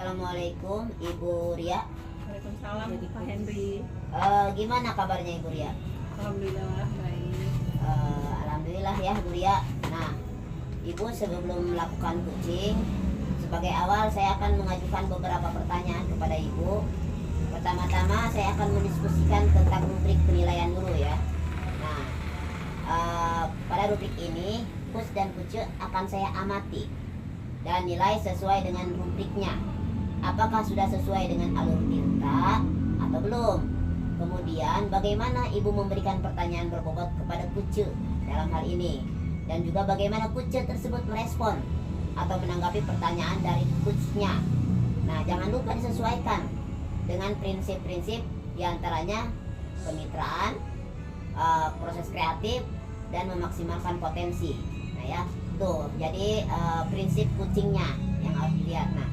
Assalamualaikum Ibu Ria. Waalaikumsalam Pak Henry. Gimana kabarnya Ibu Ria? Alhamdulillah baik. Alhamdulillah ya Bu Ria. Nah, Ibu sebelum melakukan kucing, sebagai awal saya akan mengajukan beberapa pertanyaan kepada Ibu. Pertama-tama saya akan mendiskusikan tentang rubrik penilaian dulu ya. Nah, pada rubrik ini kus dan kuce akan saya amati dan nilai sesuai dengan rubriknya. Apakah sudah sesuai dengan alur tinta atau belum? Kemudian bagaimana Ibu memberikan pertanyaan berbobot kepada kuce dalam hal ini, dan juga bagaimana kuce tersebut merespon atau menanggapi pertanyaan dari kucnya. Nah, jangan lupa disesuaikan dengan prinsip-prinsip diantaranya kemitraan, proses kreatif, dan memaksimalkan potensi. Nah ya, tuh jadi prinsip kucingnya yang harus dilihat. Nah,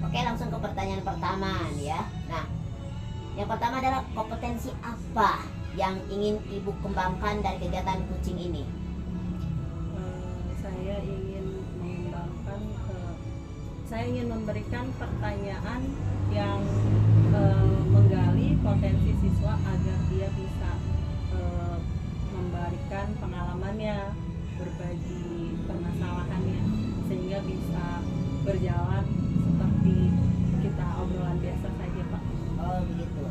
oke, langsung ke pertanyaan pertama nih ya. Nah, yang pertama adalah kompetensi apa yang ingin Ibu kembangkan dari kegiatan kucing ini? Saya ingin memberikan pertanyaan yang menggali potensi siswa agar dia bisa memberikan pengalamannya, berbagi permasalahannya, sehingga bisa berjalan seperti kita obrolan biasa saja, Pak. Oh begitu.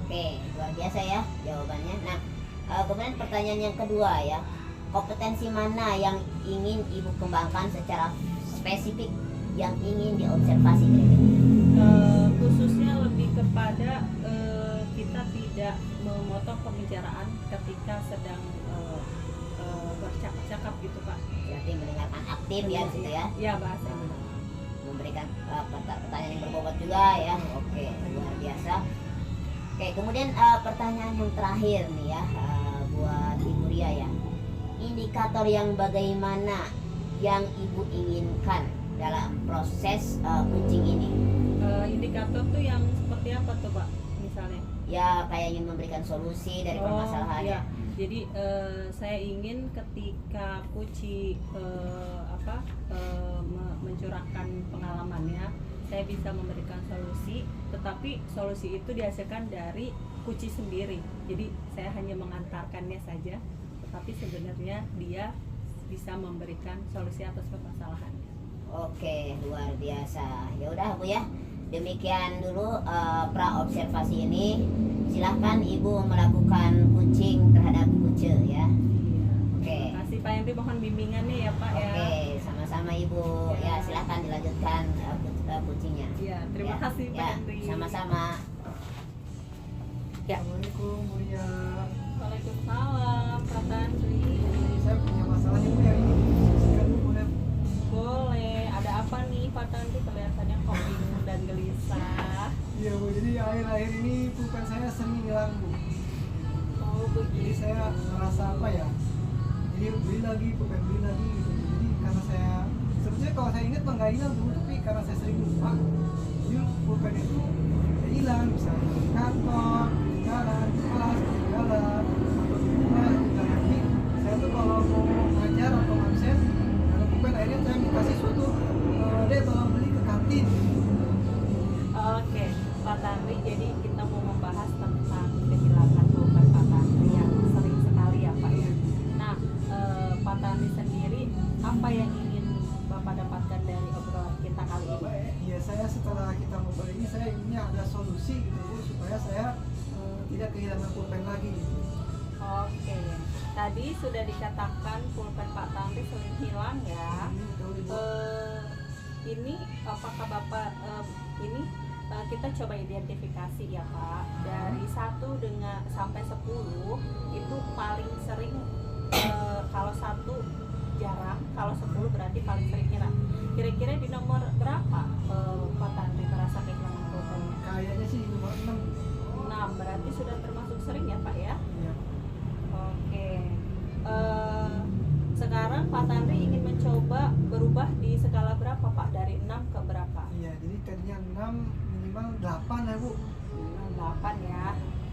Oke, luar biasa ya jawabannya. Nah, kemudian pertanyaan yang kedua ya, kompetensi mana yang ingin Ibu kembangkan secara spesifik yang ingin diobservasi khususnya lebih kepada kita tidak memotong pembicaraan ketika sedang bercakap-cakap gitu, Pak. Berarti mendengarkan aktif ya di situ ya. Iya, bahasanya. Memberikan pertanyaan yang berbobot juga ya. Oke, luar biasa. Oke, kemudian pertanyaan yang terakhir nih ya, buat Ibu Ria ya. Indikator yang bagaimana yang Ibu inginkan dalam proses kucing ini? Indikator tuh yang seperti apa tuh, Pak? Misalnya? Ya, kayak ingin memberikan solusi dari permasalahan iya. ya. Jadi saya ingin ketika Kuci mencurahkan pengalamannya, saya bisa memberikan solusi, tetapi solusi itu dihasilkan dari Kuci sendiri. Jadi saya hanya mengantarkannya saja, tetapi sebenarnya dia bisa memberikan solusi atas permasalahannya. Oke, luar biasa. Ya udah Bu ya, demikian dulu pra observasi ini. Silahkan Ibu melakukan kucing terhadap kuce ya. Oke. Terima kasih Pak Henry, mohon bimbingannya ya Pak ya. Oke, sama-sama Ibu. Ya, silahkan dilanjutkan kucingnya. Iya, terima kasih Pak Ya, Henry. sama-sama. Ya. Assalamualaikum Bu Ria. Waalaikumsalam Pak Henry. Saya punya masalah nih Bu, yang ingin diskusikan Bu, boleh? Boleh, ada apa nih Pak Henry, kelihatannya kok bingung dan gelisah. Iya Bu, jadi akhir-akhir ini pulpen saya sering hilang Bu. Oh Jadi begitu. saya merasa apa ya, jadi beli lagi gitu. Jadi karena saya, sebetulnya kalau saya ingat mah nggak hilang tuh, tapi karena saya sering lupa, jadi pulpen itu ya hilang, misalnya di kantor, di jalan, di kelas, di jalan, atau di rumah, di jalan. Jadi saya tuh kalau mau ngajar atau absen, ada pulpen, akhirnya saya minta siswa tuh, dia tolong beli ke kantin. Oke, Pak Henry, jadi kita mau membahas tentang kehilangan pulpen Pak Henry yang sering sekali ya Pak ya. Nah, Pak Henry sendiri, apa yang ingin Bapak dapatkan dari obrolan kita kali ini? Iya, saya setelah kita ngobrol ini, saya inginnya ada solusi gitu Bu, supaya saya tidak kehilangan pulpen lagi. Oke, tadi sudah dikatakan pulpen Pak Henry sering hilang ya. Betul, Ibu. Ini apakah Bapak ini kita coba identifikasi ya Pak, dari 1 sampai 10 itu paling sering, kalau 1 jarang, kalau 10 berarti paling sering hilang. Kira-kira di nomor berapa Pak Henry merasa kehilangan pulpennya? Kayaknya sih nomor 6. 6, berarti sudah termasuk sering ya Pak ya. Iya. Oke, sekarang Pak Henry ingin mencoba berubah di skala berapa Pak, dari 6 ke berapa? Iya, jadi tadinya 6, minimal 8 ya Bu. 8 ya.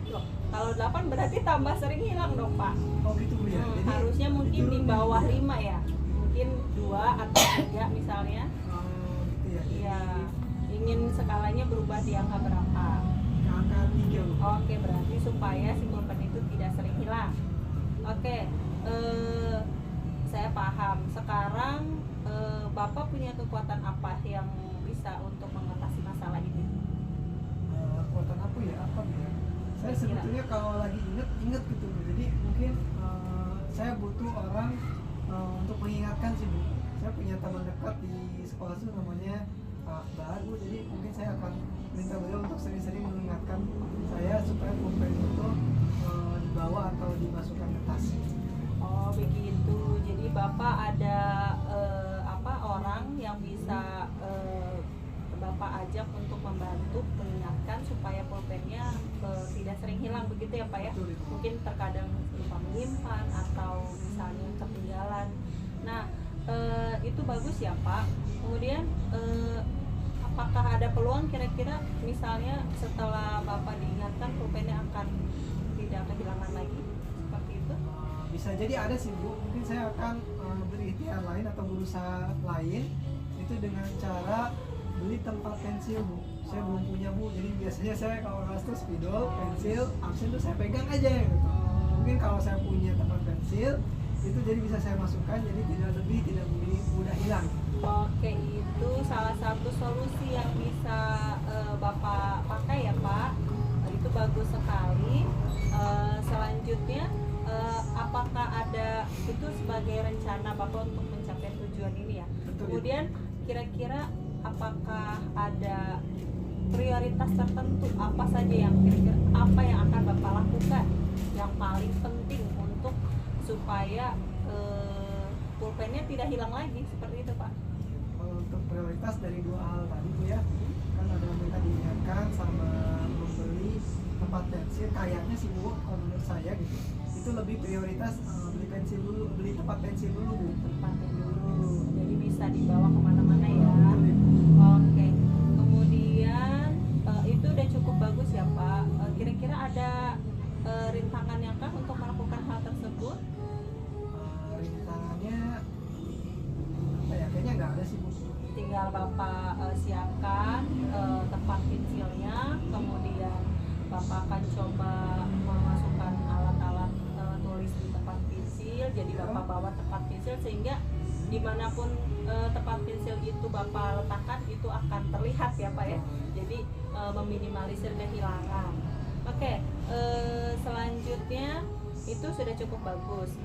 Loh, kalau 8 berarti tambah sering hilang dong Pak. Oh gitu Bu ya. Jadi Harusnya mungkin di diturunin. bawah 5 ya. Mungkin 2 atau 3 misalnya. Gitu ya. Iya. ingin skalanya berubah di angka berapa? Ke angka 3 Bu. Oke, berarti supaya si pulpen itu tidak sering hilang. Oke, saya paham. Sekarang Bapak punya kekuatan apa yang bisa untuk mengatasi masalah ini? Kekuatan apa ya? Saya Kira-kira. sebetulnya kalau lagi inget gitu Bu. Jadi mungkin saya butuh orang untuk mengingatkan sih Bu. Saya punya teman dekat di sekolah itu namanya Pak Akbar Bu. Jadi mungkin saya akan minta beliau untuk sering-sering mengingatkan saya supaya pulpen itu dibawa atau dimasukkan ke tas. Oh begitu. Jadi Bapak ada orang yang bisa Bapak ajak untuk membantu mengingatkan supaya pulpennya tidak sering hilang begitu ya Pak ya? Betul, Ibu. Mungkin terkadang lupa menyimpan atau misalnya ketinggalan. Nah itu bagus ya Pak. Kemudian apakah ada peluang kira-kira misalnya setelah Bapak diingatkan pulpennya akan tidak kehilangan lagi seperti itu? Bisa jadi ada sih Bu. Mungkin saya akan berikhtiar lain atau berusaha lain itu dengan cara beli tempat pensil Bu. Saya belum punya Bu. Jadi biasanya saya kalau kelas tuh spidol, pensil, absen tuh saya pegang aja gitu. Mungkin kalau saya punya tempat pensil itu jadi bisa saya masukkan, jadi tidak mudah hilang. Oke, itu salah satu solusi yang bisa Bapak pakai ya Pak. Itu bagus sekali. Selanjutnya apakah ada itu sebagai rencana Bapak untuk mencapai tujuan ini ya? Betul, Kemudian kira-kira apakah ada prioritas tertentu apa saja yang kira-kira apa yang akan Bapak lakukan yang paling penting untuk supaya pulpennya tidak hilang lagi seperti itu Pak? Kalau untuk prioritas dari dua hal tadi Bu ya, kan ada minta diingatkan sama membeli tempat pensil. Kayaknya sih Bu, kalau menurut saya gitu, itu lebih prioritas beli tempat pensil dulu Bu. Tempatnya dulu, jadi bisa dibawa kemana-mana ya. Betul, Ibu. Oke, kemudian itu udah cukup bagus ya Pak. Kira-kira ada rintangannya kah untuk melakukan hal tersebut? Rintangannya apa ya? Kayaknya nggak ada sih Bu. Tinggal Bapak siapkan tempat pensilnya, kemudian Bapak akan coba memasukkan alat-alat tulis di tempat pensil. Jadi Bapak bawa tempat pensil sehingga dimanapun tempat pensil itu Bapak letakkan itu akan terlihat ya Pak ya. Jadi meminimalisir kehilangan. Oke, selanjutnya itu sudah cukup bagus.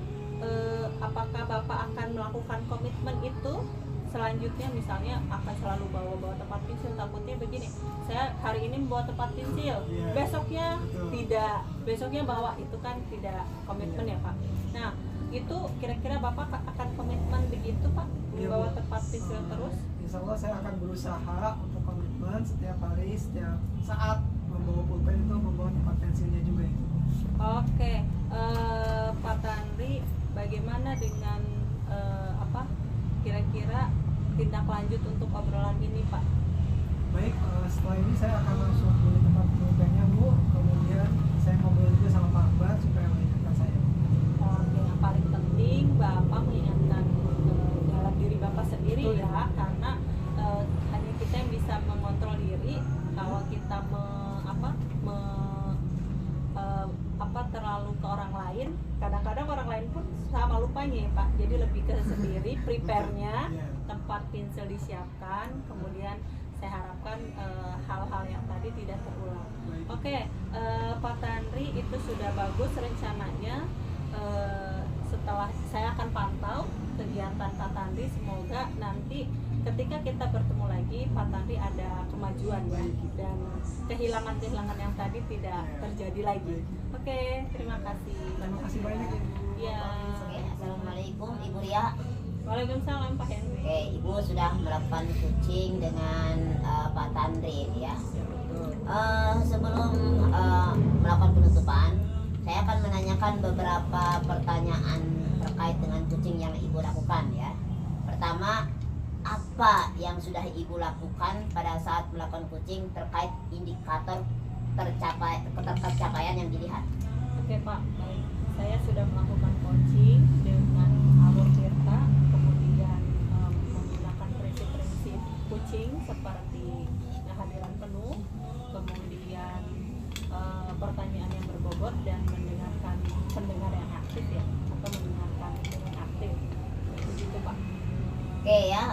Apakah Bapak akan melakukan komitmen itu selanjutnya, misalnya akan selalu bawa tempat pensil? Takutnya begini, saya hari ini membawa tempat pensil, besoknya Betul. tidak, besoknya bawa, itu kan tidak komitmen ya Pak. Nah itu kira-kira Bapak akan komitmen begitu Pak, Iya, membawa Bu. tempat pensil terus? Insya Allah saya akan berusaha untuk komitmen setiap hari, setiap saat membawa pulpen itu membawa tempat pensilnya juga itu. Oke, Pak Tanri, bagaimana dengan kira-kira tindak lanjut untuk obrolan ini Pak? Baik, setelah ini saya akan langsung beli tempat pulpennya Bu. Kemudian saya ngobrol juga sama Pak Akbar supaya mengingatkan saya. Oke, yang paling penting Bapak mengingatkan dalam diri Bapak sendiri Betul, ya, karena hanya kita yang bisa mengontrol diri. Kalau kita terlalu ke orang lain, kadang-kadang orang lain pun sama lupanya ya Pak. Jadi lebih ke sendiri, prepare-nya, Iya. tempat pensil disiapkan, kemudian saya harapkan hal-hal yang tadi tidak terulang. Baik. Oke, Pak Tanri, itu sudah bagus rencananya. Setelah saya akan pantau kegiatan Pak Tanri, semoga nanti ketika kita bertemu lagi Pak Tanri ada kemajuan ya, dan kehilangan-kehilangan yang tadi tidak terjadi lagi. Oke, terima kasih. Terima kasih banyak Ibu. Ya. Oke, assalamualaikum Ibu Ria. Waalaikumsalam Pak Henry. Oke, Ibu sudah melakukan coaching dengan Pak Tandri ini ya. Sebelum melakukan penutupan, saya akan menanyakan beberapa pertanyaan terkait dengan coaching yang Ibu lakukan ya. Pertama, apa yang sudah Ibu lakukan pada saat melakukan coaching terkait indikator tercapaian yang dilihat? Oke Pak, baik. Saya sudah melakukan coaching dengan Alur Tirta, kemudian menggunakan prinsip-prinsip coaching seperti kehadiran penuh, kemudian pertanyaan yang berbobot dan mendengarkan pendengar yang aktif ya, atau mendengarkan dengan aktif. Begitu Pak. Oke ya,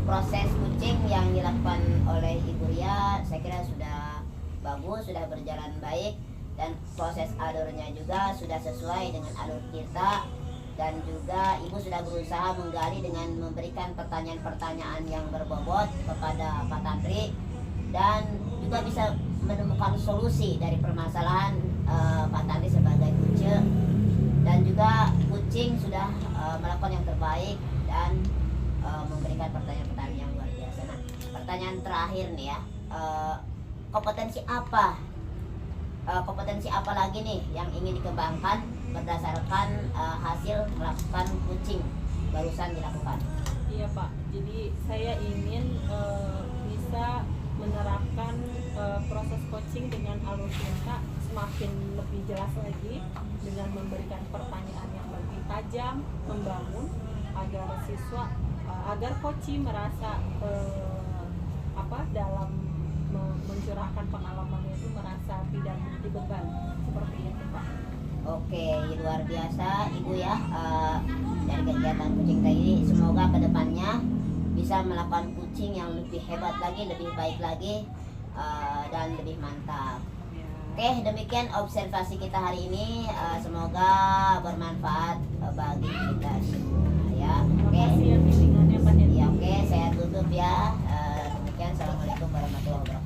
proses kucing yang dilakukan oleh Ibu Ria saya kira sudah bagus, sudah berjalan baik, dan proses alurnya juga sudah sesuai dengan alur kita, dan juga Ibu sudah berusaha menggali dengan memberikan pertanyaan-pertanyaan yang berbobot kepada Pak Tantri, dan juga bisa menemukan solusi dari permasalahan Pak Tantri sebagai kuce, dan juga kucing sudah melakukan yang terbaik dan memberikan pertanyaan-pertanyaan yang luar biasa. Nah, pertanyaan terakhir nih ya, kompetensi apa lagi nih yang ingin dikembangkan berdasarkan hasil melakukan kucing barusan dilakukan? Iya Pak, jadi saya ingin bisa menerapkan proses coaching dengan alur cerita semakin lebih jelas lagi, dengan memberikan pertanyaan yang lebih tajam, membangun, agar siswa, agar coach merasa dalam mencurahkan pengalamannya itu merasa tidak menjadi beban, seperti itu Pak. Oke, luar biasa Ibu ya, dari kegiatan kucing tadi. Semoga kedepannya bisa melakukan kucing yang lebih hebat lagi, lebih baik lagi, dan lebih mantap. Oke, demikian observasi kita hari ini. Semoga bermanfaat bagi kita semua ya. Terima Oke, kasih ya bimbingannya Pak Hendra. ya, oke, saya tutup ya. Demikian, assalamualaikum warahmatullahi wabarakatuh.